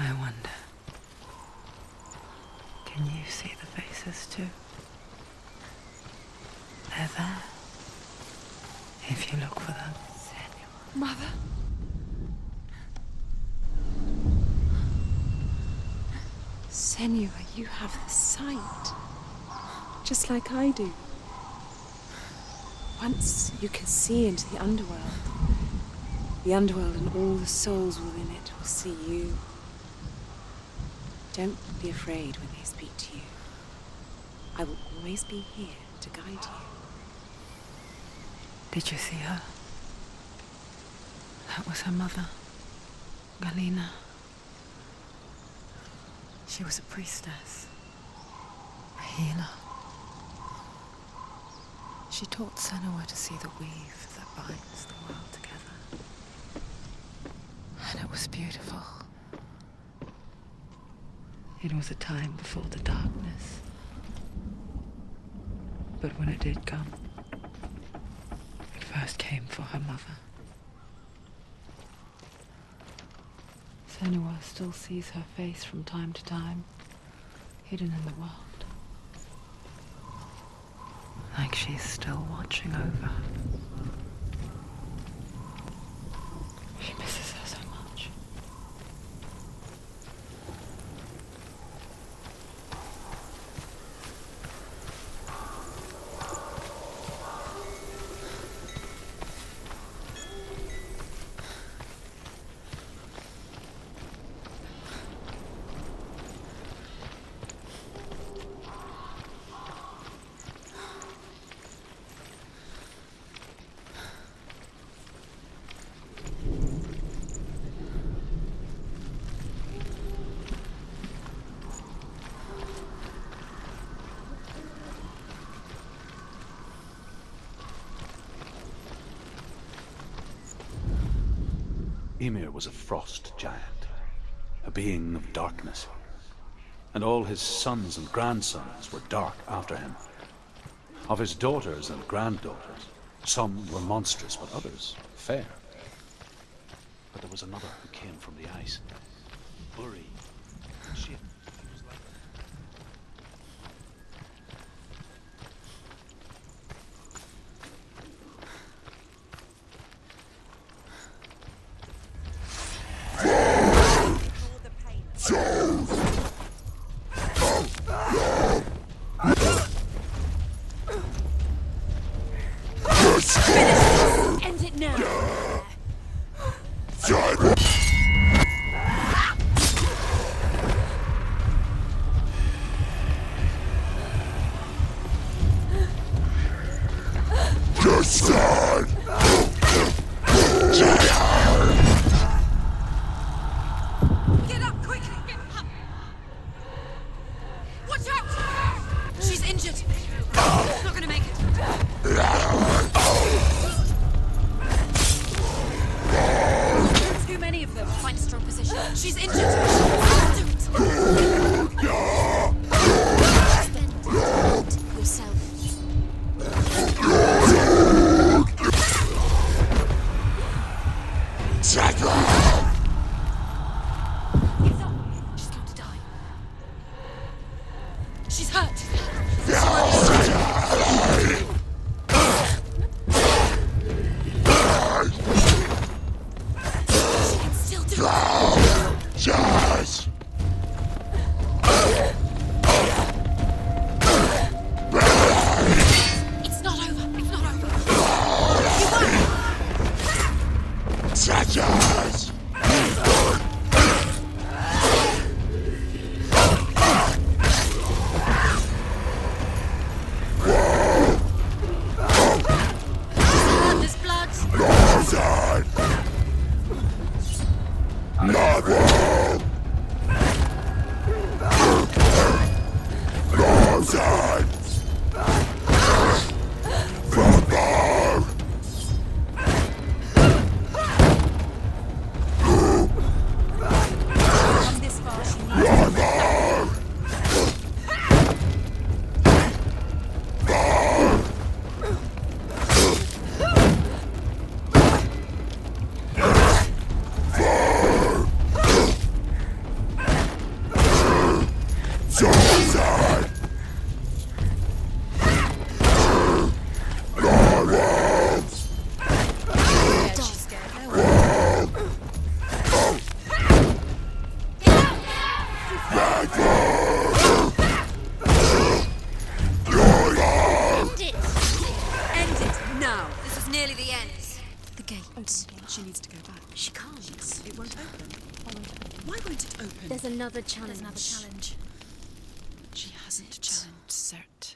I wonder, can you see the faces too? They're there, if you look for them. Senua. Mother? Senua, you have the sight. Just like I do. Once you can see into the underworld and all the souls within it will see you. Don't be afraid when they speak to you. I will always be here to guide you. Did you see her? That was her mother, Galina. She was a priestess, a healer. She taught Senua to see the weave that binds the world together. And it was beautiful. It was a time before the darkness. But when it did come, it first came for her mother. Senua still sees her face from time to time, hidden in the world. Like she's still watching over her. She misses her so much. Ymir was a frost giant, a being of darkness, and all his sons and grandsons were dark after him. Of his daughters and granddaughters, some were monstrous, but others fair. But there was another who came from the ice, Buri. She was like End it now! Get up, quickly! Get up! Watch out! She's injured! She's not gonna make it! Too many of them. Find a strong position. She's injured! Do it! Spend it yourself. She's going to die. She's hurt. She can still do it. Yes! It's not over. It's not over. You won. Yes! There's blood. Northern! Northern! Northern! From there! Come this far. She needs Northern! It won't open. Why won't it open? There's another challenge. There's another challenge. She hasn't challenged Surtr.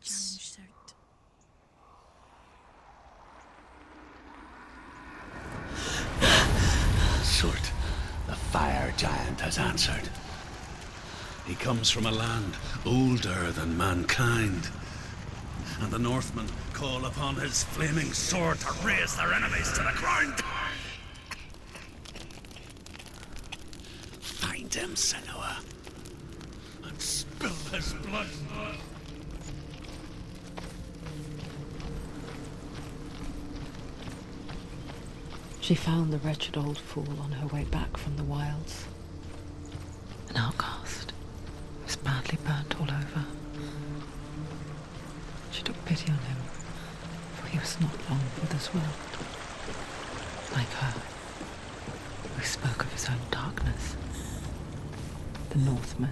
Challenge Surtr. Surtr, the fire giant, has answered. He comes from a land older than mankind, and the Northmen call upon his flaming sword to raise their enemies to the ground. Find him, Senua, and spill his blood. She found the wretched old fool on her way back from the wilds. An outcast. He was badly burnt all over. She took pity on him, for he was not long for this world. Like her, we spoke of his own darkness. The Northmen.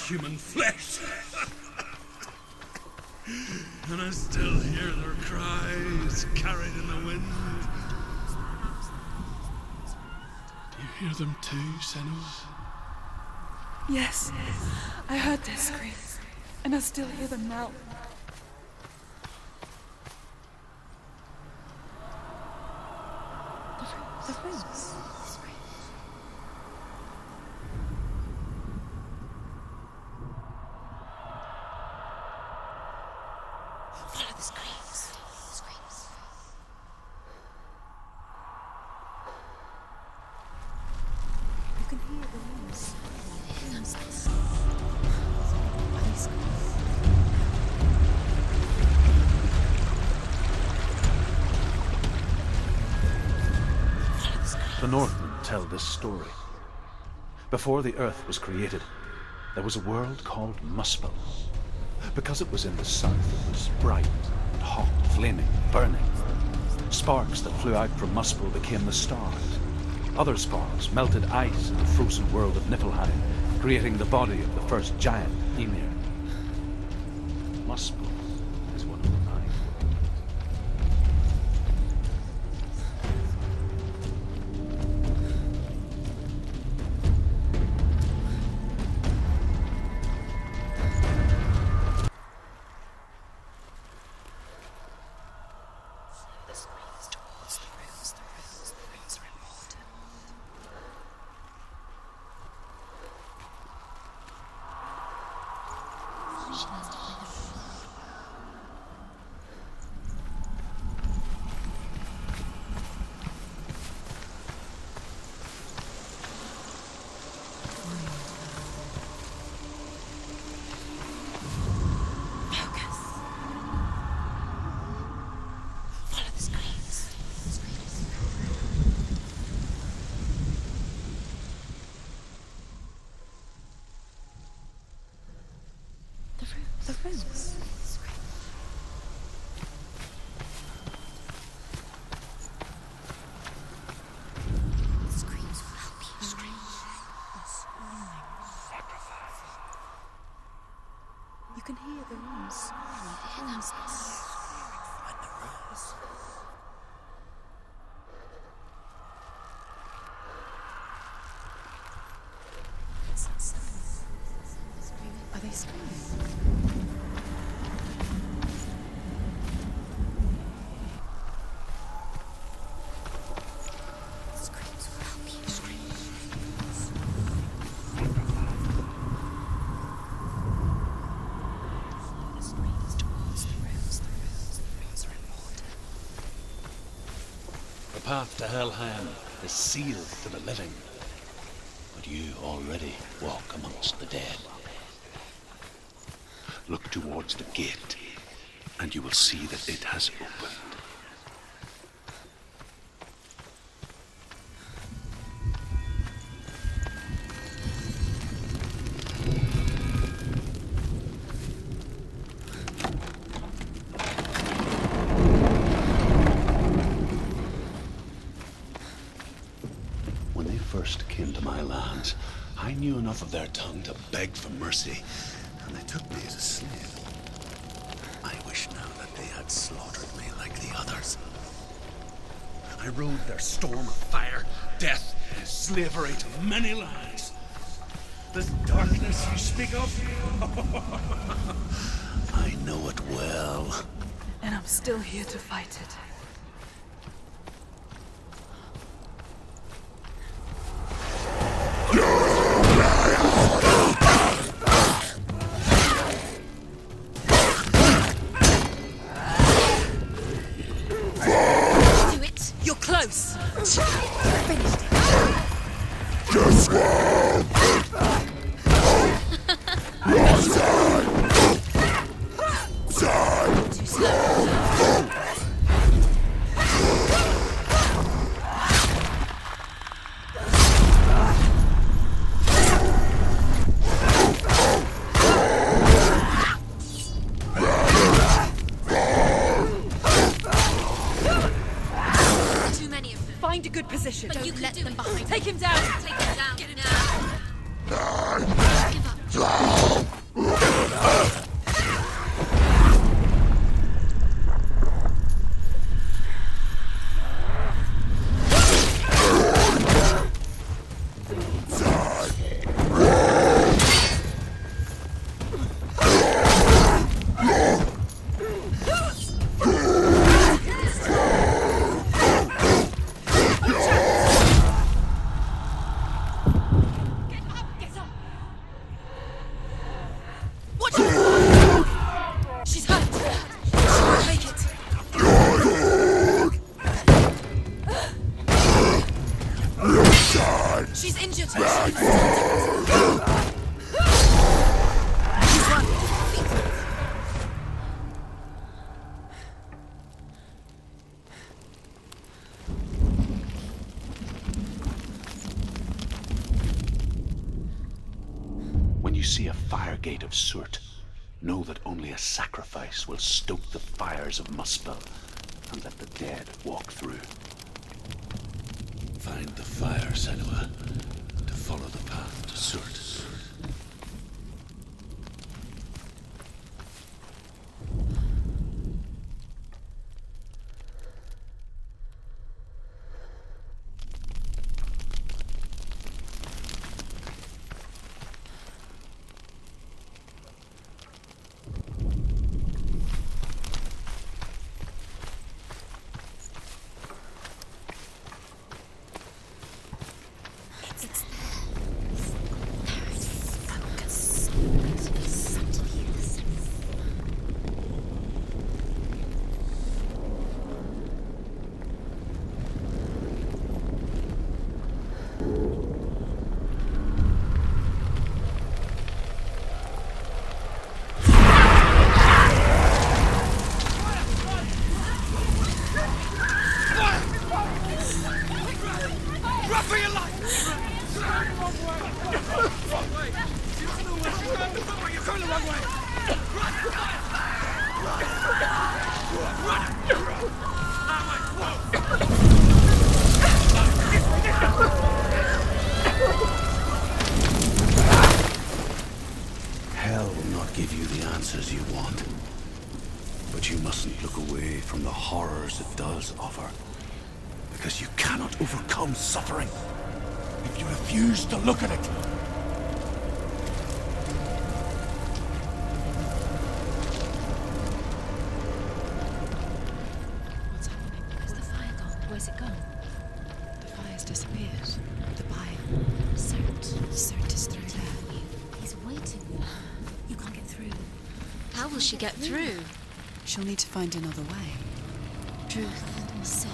Human flesh. And I still hear their cries carried in the wind. Do you hear them too, Senua? Yes, I heard their screams, and I still hear them now. The runes. Follow the screams. You can hear the runes. The Northmen tell this story. Before the earth was created, there was a world called Muspel. Because it was in the south, it was bright and hot, flaming, burning. Sparks that flew out from Muspel became the stars. Other sparks melted ice in the frozen world of Niflheim, creating the body of the first giant, Ymir. Muspel is one of the nine. Are they screaming? Screams will help you. Follow the screams towards the rails. The rails are important. The path to Helheim is sealed to the living, but you already walk amongst the dead. Look towards the gate, and you will see that it has opened. When they first came to my lands, I knew enough of their tongue to beg for mercy, and they took me as a slave. I wish now that they had slaughtered me like the others. I rode their storm of fire, death, and slavery to many lands. This darkness you speak of, I know it well. And I'm still here to fight it. Do it. You're close. Finished it. Just one. Lost time. Time. Too slow. Too many of them. Find a good position. But you can let them behind. Take him down. Take him down. Get him down. Give up. Get up. Watch it. She's hurt. She won't make it. She's injured. She's run. When you see a fire gate of Surtr, know that only a sacrifice will stoke the fires of Muspel and let the dead walk through. Find the fire, Senua, to follow the path to Surtr. It's there. cannot look away from the horrors it does offer. Because you cannot overcome suffering if you refuse to look at it. What's happening? Where's the fire gone? Where's it gone? The fire's disappeared. The buyer. Surtr is through there. He's waiting. You can't get through. How will she get through? She'll need to find another way. Truth said,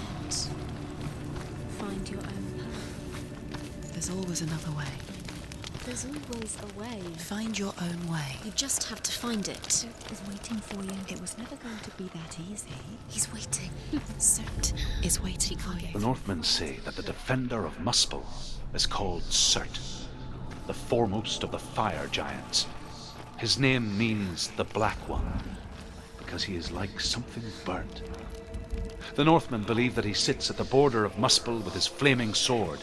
find your own path. There's always another way. There's always a way. Find your own way. You just have to find it. Surtr is waiting for you. It was never going to be that easy. He's waiting. Surtr is waiting for you. The Northmen say that the defender of Muspel is called Surtr, the foremost of the fire giants. His name means the Black One, because he is like something burnt. The Northmen believe that he sits at the border of Muspel with his flaming sword,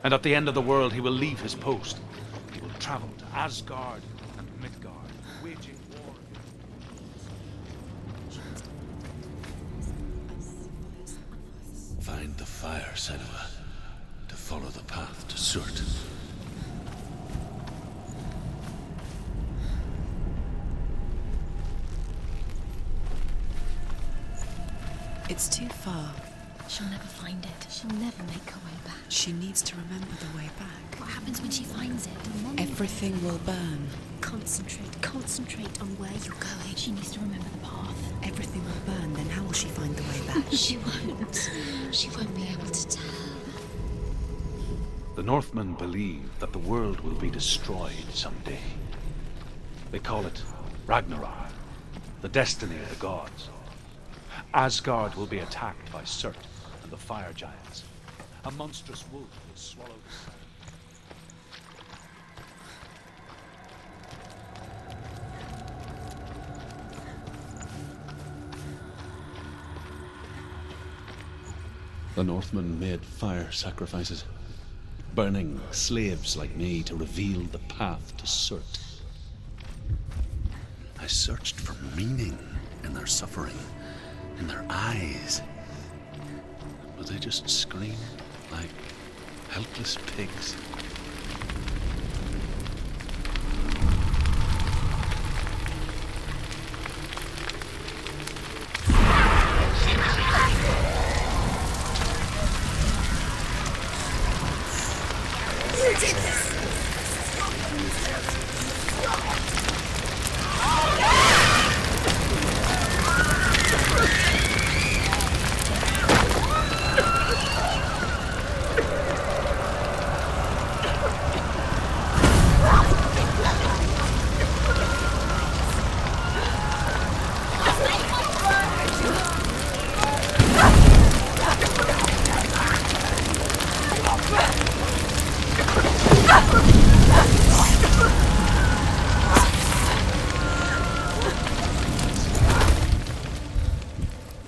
and at the end of the world he will leave his post. He will travel to Asgard and Midgard, waging war. Find the fire, Senua, to follow the path to Surtr. It's too far. She'll never find it. She'll never make her way back. She needs to remember the way back. What happens when she finds it? Everything will burn. Concentrate on where you're going. She needs to remember the path. Everything will burn, then how will she find the way back? She won't. She won't be able to tell. The Northmen believe that the world will be destroyed someday. They call it Ragnarok, the destiny of the gods. Asgard will be attacked by Surtr and the fire giants. A monstrous wolf will swallow the sun. The Northmen made fire sacrifices, burning slaves like me to reveal the path to Surtr. I searched for meaning in their suffering, in their eyes. But they just screamed like helpless pigs.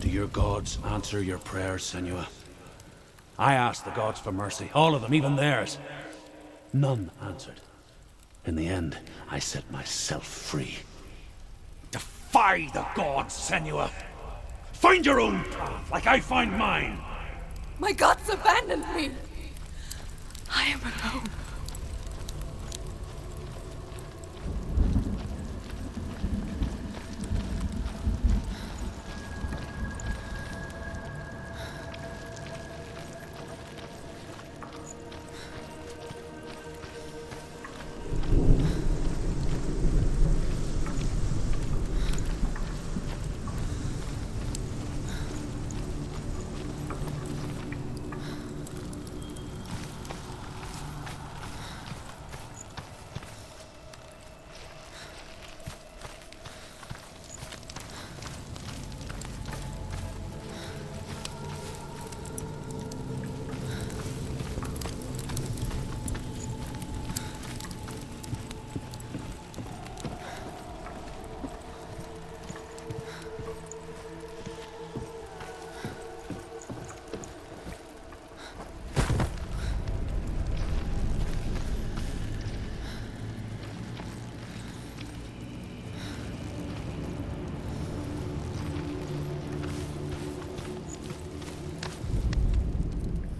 Do your gods answer your prayers, Senua? I asked the gods for mercy, all of them, even theirs. None answered. In the end, I set myself free. Defy the gods, Senua! Find your own path, like I find mine! My gods abandoned me. I am alone.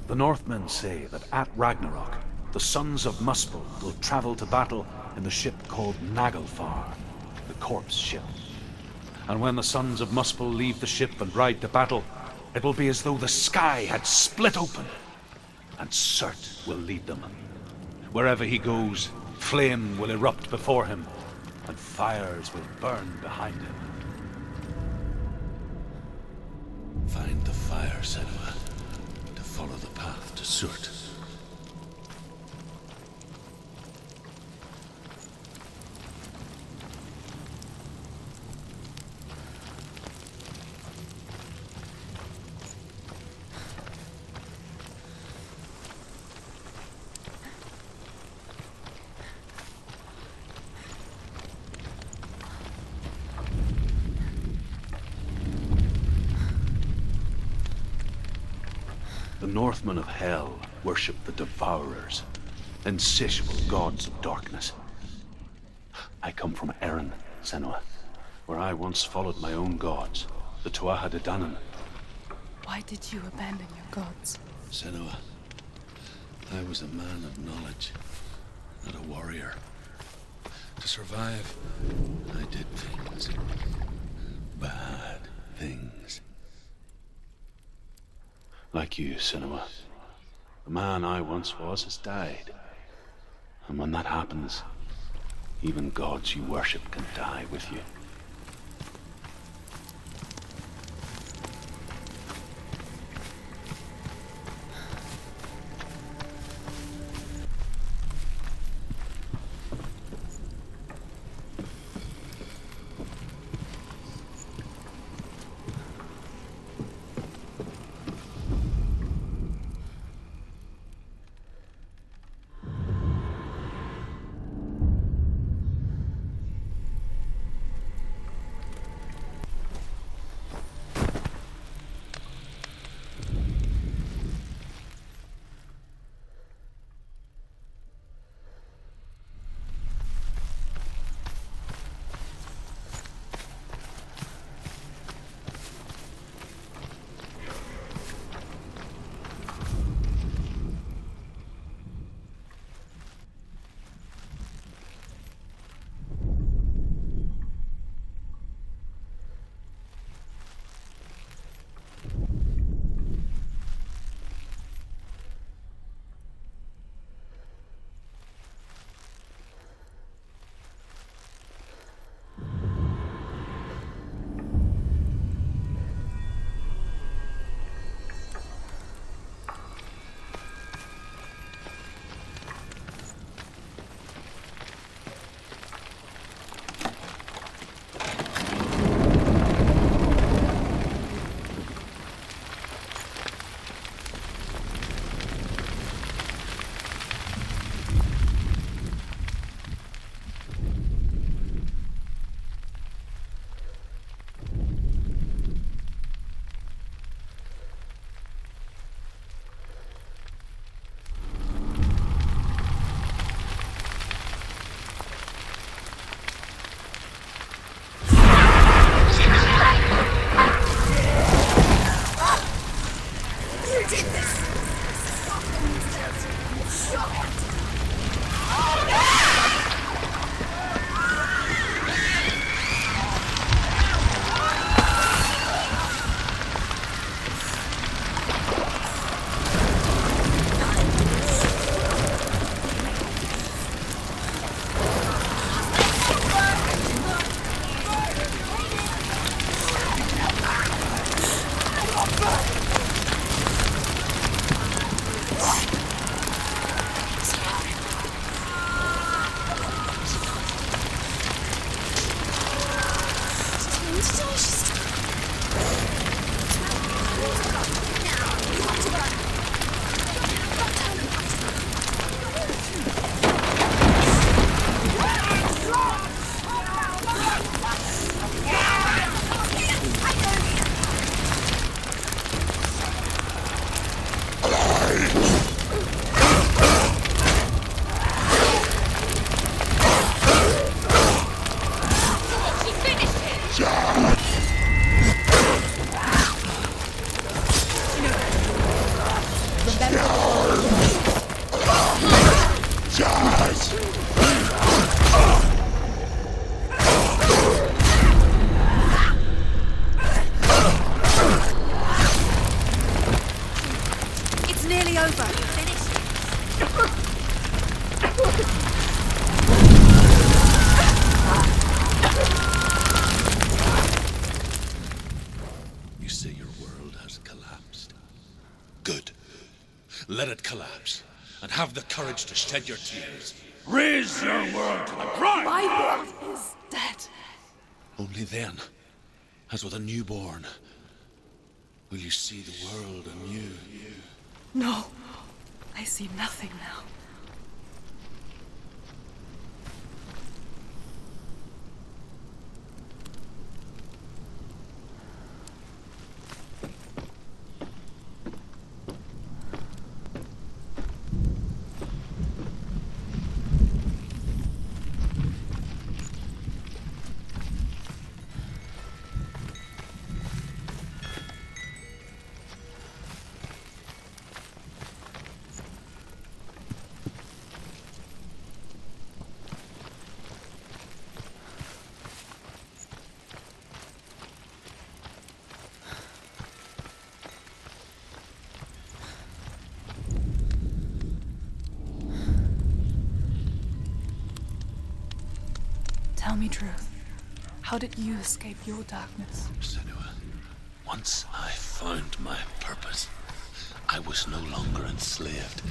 The Northmen say that at Ragnarok, the sons of Muspel will travel to battle in the ship called Naglfar, the corpse ship. And when the sons of Muspel leave the ship and ride to battle, it will be as though the sky had split open, and Surtr will lead them. Wherever he goes, flame will erupt before him, and fires will burn behind him. Find the fire, Senua, to follow the path to Surtr. The Northmen of Hell worship the Devourers, insatiable gods of darkness. I come from Erin, Senua, where I once followed my own gods, the Tuatha De Danann. Why did you abandon your gods? Senua, I was a man of knowledge, not a warrior. To survive, I did things. Bad things. Like you, Senua. The man I once was has died. And when that happens, even gods you worship can die with you. over. You say your world has collapsed. Good. Let it collapse, and have the courage to shed your tears. Raise your world to the ground! My world is dead. Only then, as with a newborn, will you see the world anew. No, I see nothing now. Tell me truth. How did you escape your darkness? Senua, once I found my purpose, I was no longer enslaved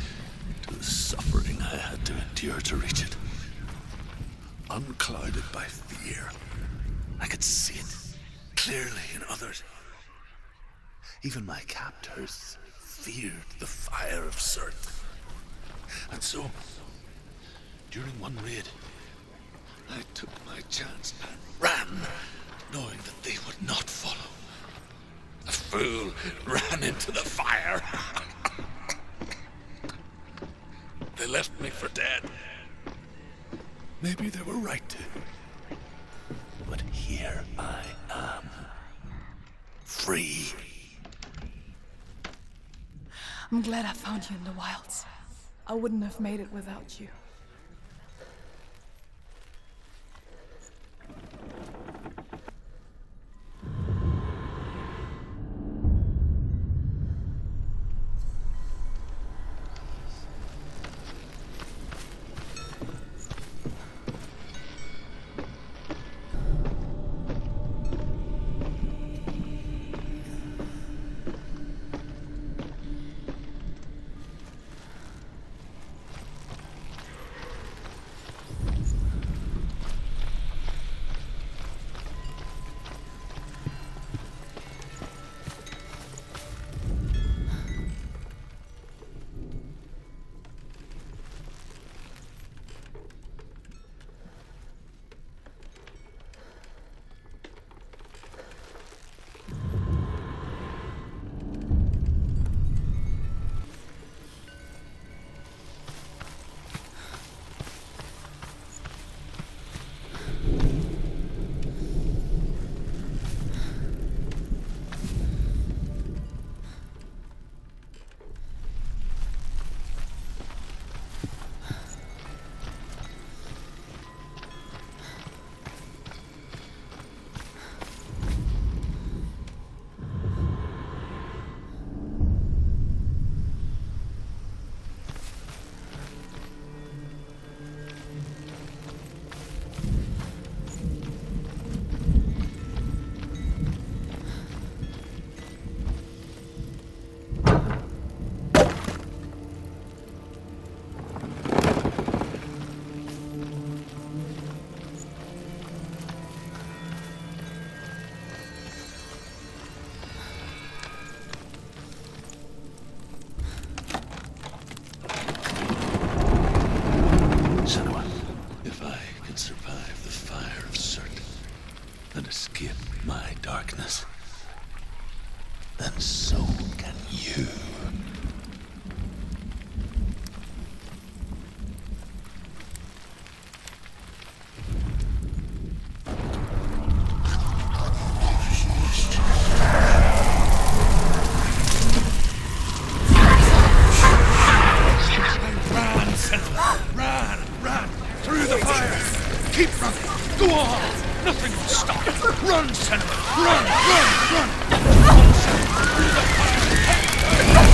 to the suffering I had to endure to reach it. Unclouded by fear, I could see it clearly in others. Even my captors feared the fire of Surtr. And so, during one raid, I took my chance and ran, knowing that they would not follow. The fool ran into the fire. They left me for dead. Maybe they were right to. But here I am. Free. I'm glad I found you in the wilds. I wouldn't have made it without you. then so can you. Run! Through the fire! Keep running! Go on! Nothing will stop! Run, Senua! Run! On, Senua! Through the fire!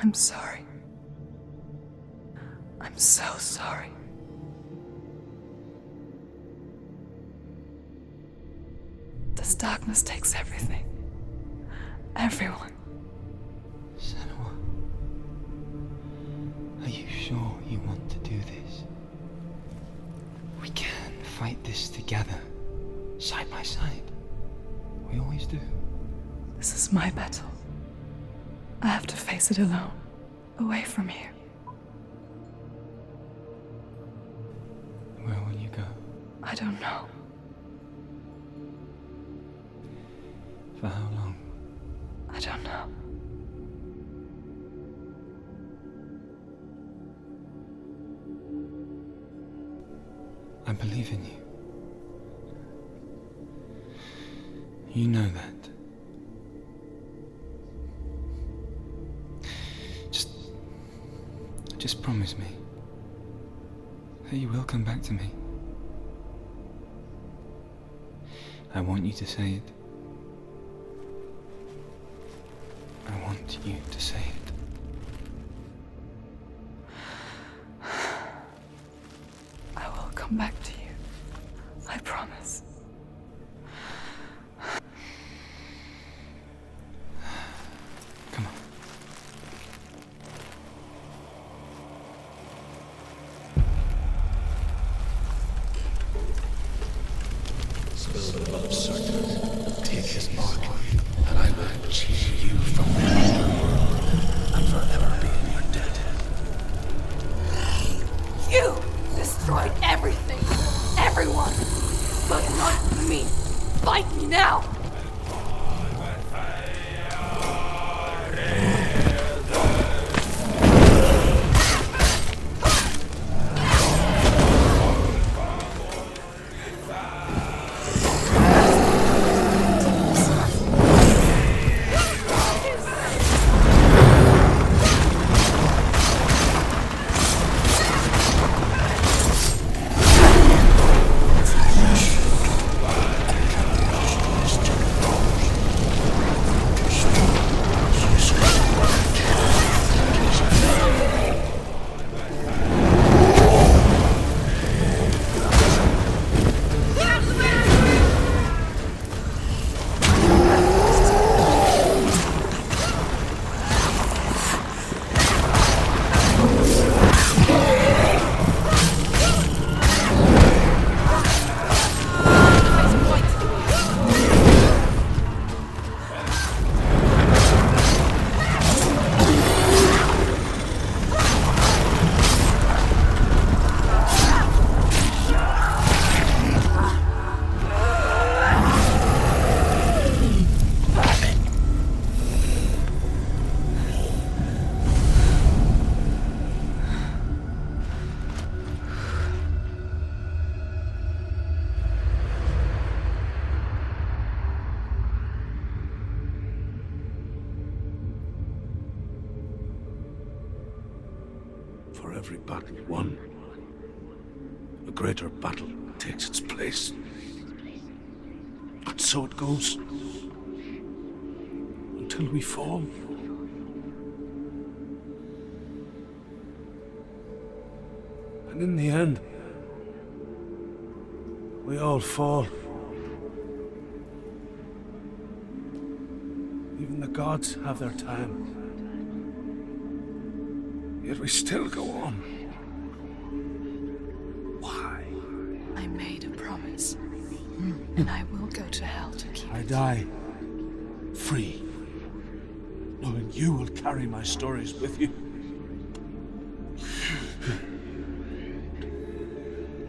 I'm sorry. I'm so sorry. This darkness takes everything. Everyone. Senua, are you sure you want to do this? We can fight this together, side by side. We always do. This is my battle. I have to face it alone, away from here. Where will you go? I don't know. For how long? I don't know. I believe in you. You know that. Just promise me that you will come back to me. I want you to say it. I want you to say it. I will come back to you. I promise. Come on. Spill the blood of Surtr. Take his mark, and I will cheer you from the otherworld and forever be in your debt. You destroyed everything, everyone, but not me. Fight me now. For every battle won, a greater battle takes its place. And so it goes. Until we fall. And in the end, we all fall. Even the gods have their time. Yet we still go on. Why? I made a promise. And I will go to hell to keep I it. die free, knowing you will carry my stories with you.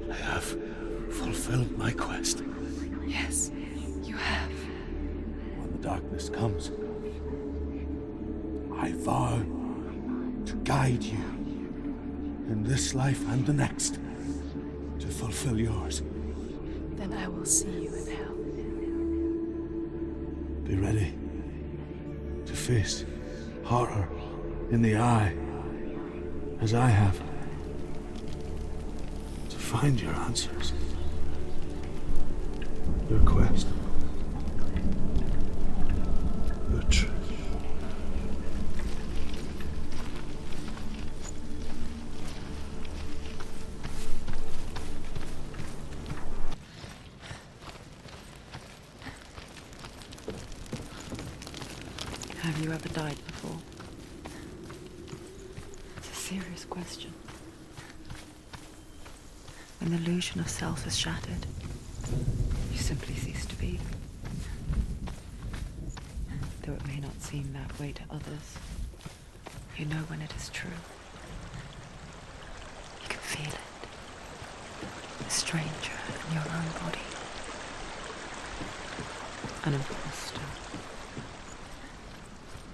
I have fulfilled my quest. Yes, you have. When the darkness comes, I vow to guide you in this life and the next to fulfill yours. Then I will see you in hell. Be ready to face horror in the eye, as I have, to find your answers, your quest, your truth. you ever died before? It's a serious question. When the illusion of self is shattered, you simply cease to be. Though it may not seem that way to others, you know when it is true. You can feel it. A stranger in your own body. An imposter.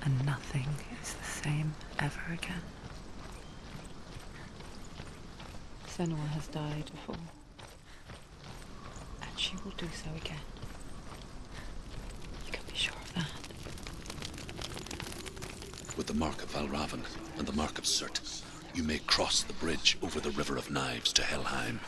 And nothing is the same ever again. Senua has died before. And she will do so again. You can be sure of that. With the mark of Valravan and the mark of Surtr, you may cross the bridge over the River of Knives to Helheim.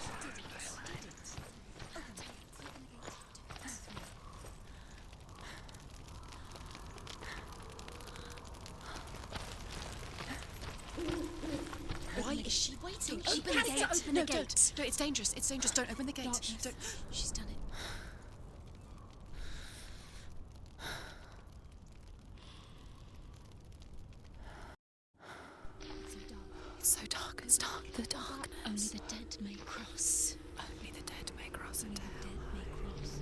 Why is she waiting? Open the gate. Open the gate. Don't, it's dangerous. It's dangerous. Don't open the gate. Don't. She's done it. It's so dark. It's dark. The darkness. Only the dead may cross. Only the dead may cross into hell. Dead may cross.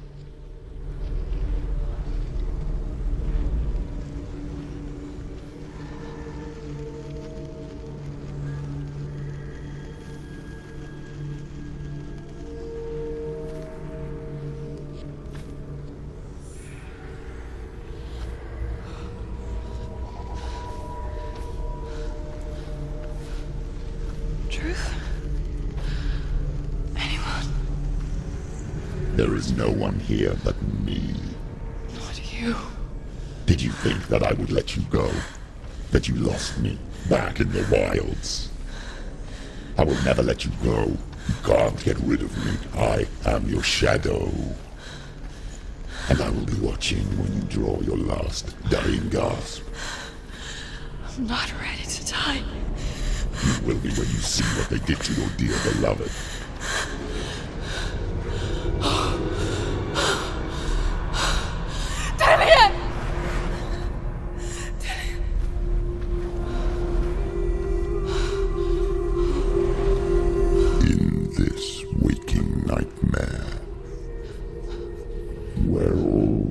Truth? Anyone? There is no one here but me. Not you. Did you think that I would let you go? That you lost me back in the wilds? I will never let you go. You can't get rid of me. I am your shadow. And I will be watching when you draw your last dying gasp. I'm not ready to die. You will be when you see what they did to your dear beloved. Damien! In this waking nightmare, where all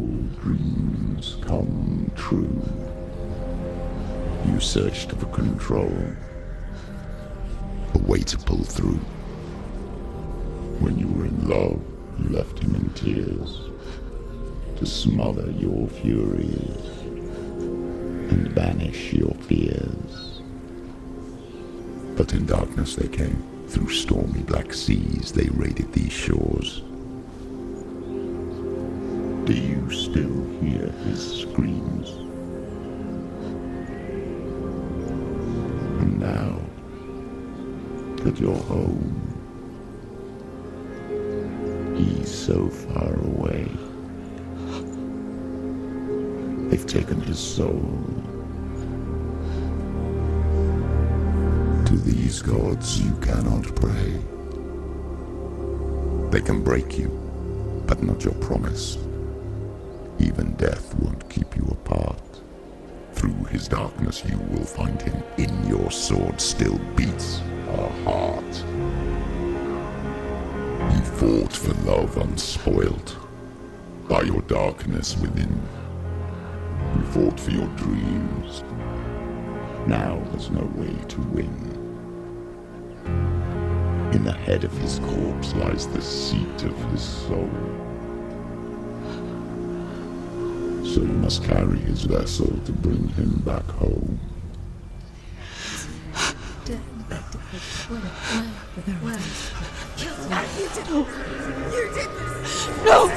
dreams come true, you searched for control, a way to pull through. When you were in love, you left him in tears, to smother your furies and banish your fears. But in darkness they came, through stormy black seas they raided these shores. Do you still hear his screams? And now that you're home, he's so far away. They've taken his soul. To these gods you cannot pray. They can break you, but not your promise. Even death won't keep you apart. Through his darkness you will find him. In your sword still beats a heart. You fought for love unspoilt by your darkness within. You fought for your dreams. Now there's no way to win. In the head of his corpse lies the seat of his soul. So you must carry his vessel to bring him back home. You did this! No!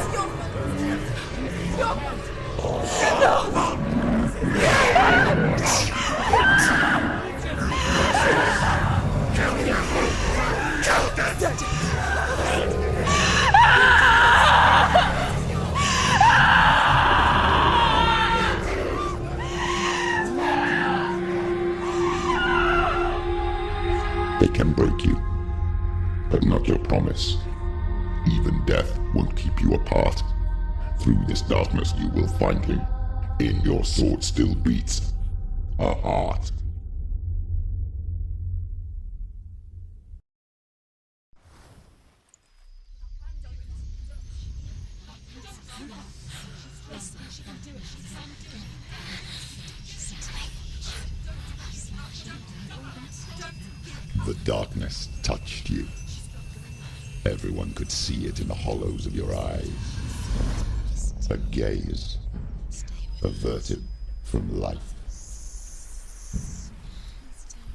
They can break you, but not your promise. Even death won't keep you apart. Through this darkness you will find him. In your sword still beats a heart. The darkness touched you. Everyone could see it in the hollows of your eyes. A gaze averted from life.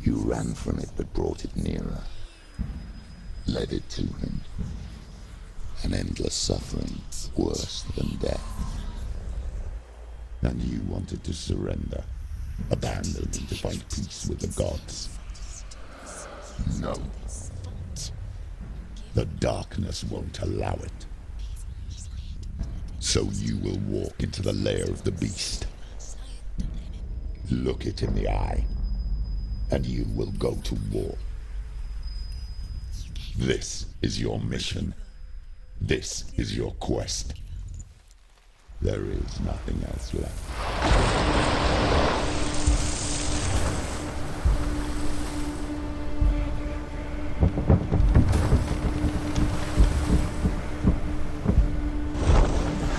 You ran from it but brought it nearer. Led it to him. An endless suffering worse than death. And you wanted to surrender. Abandon and to find peace with the gods. No. The darkness won't allow it. So you will walk into the lair of the beast. Look it in the eye, and you will go to war. This is your mission. This is your quest. There is nothing else left.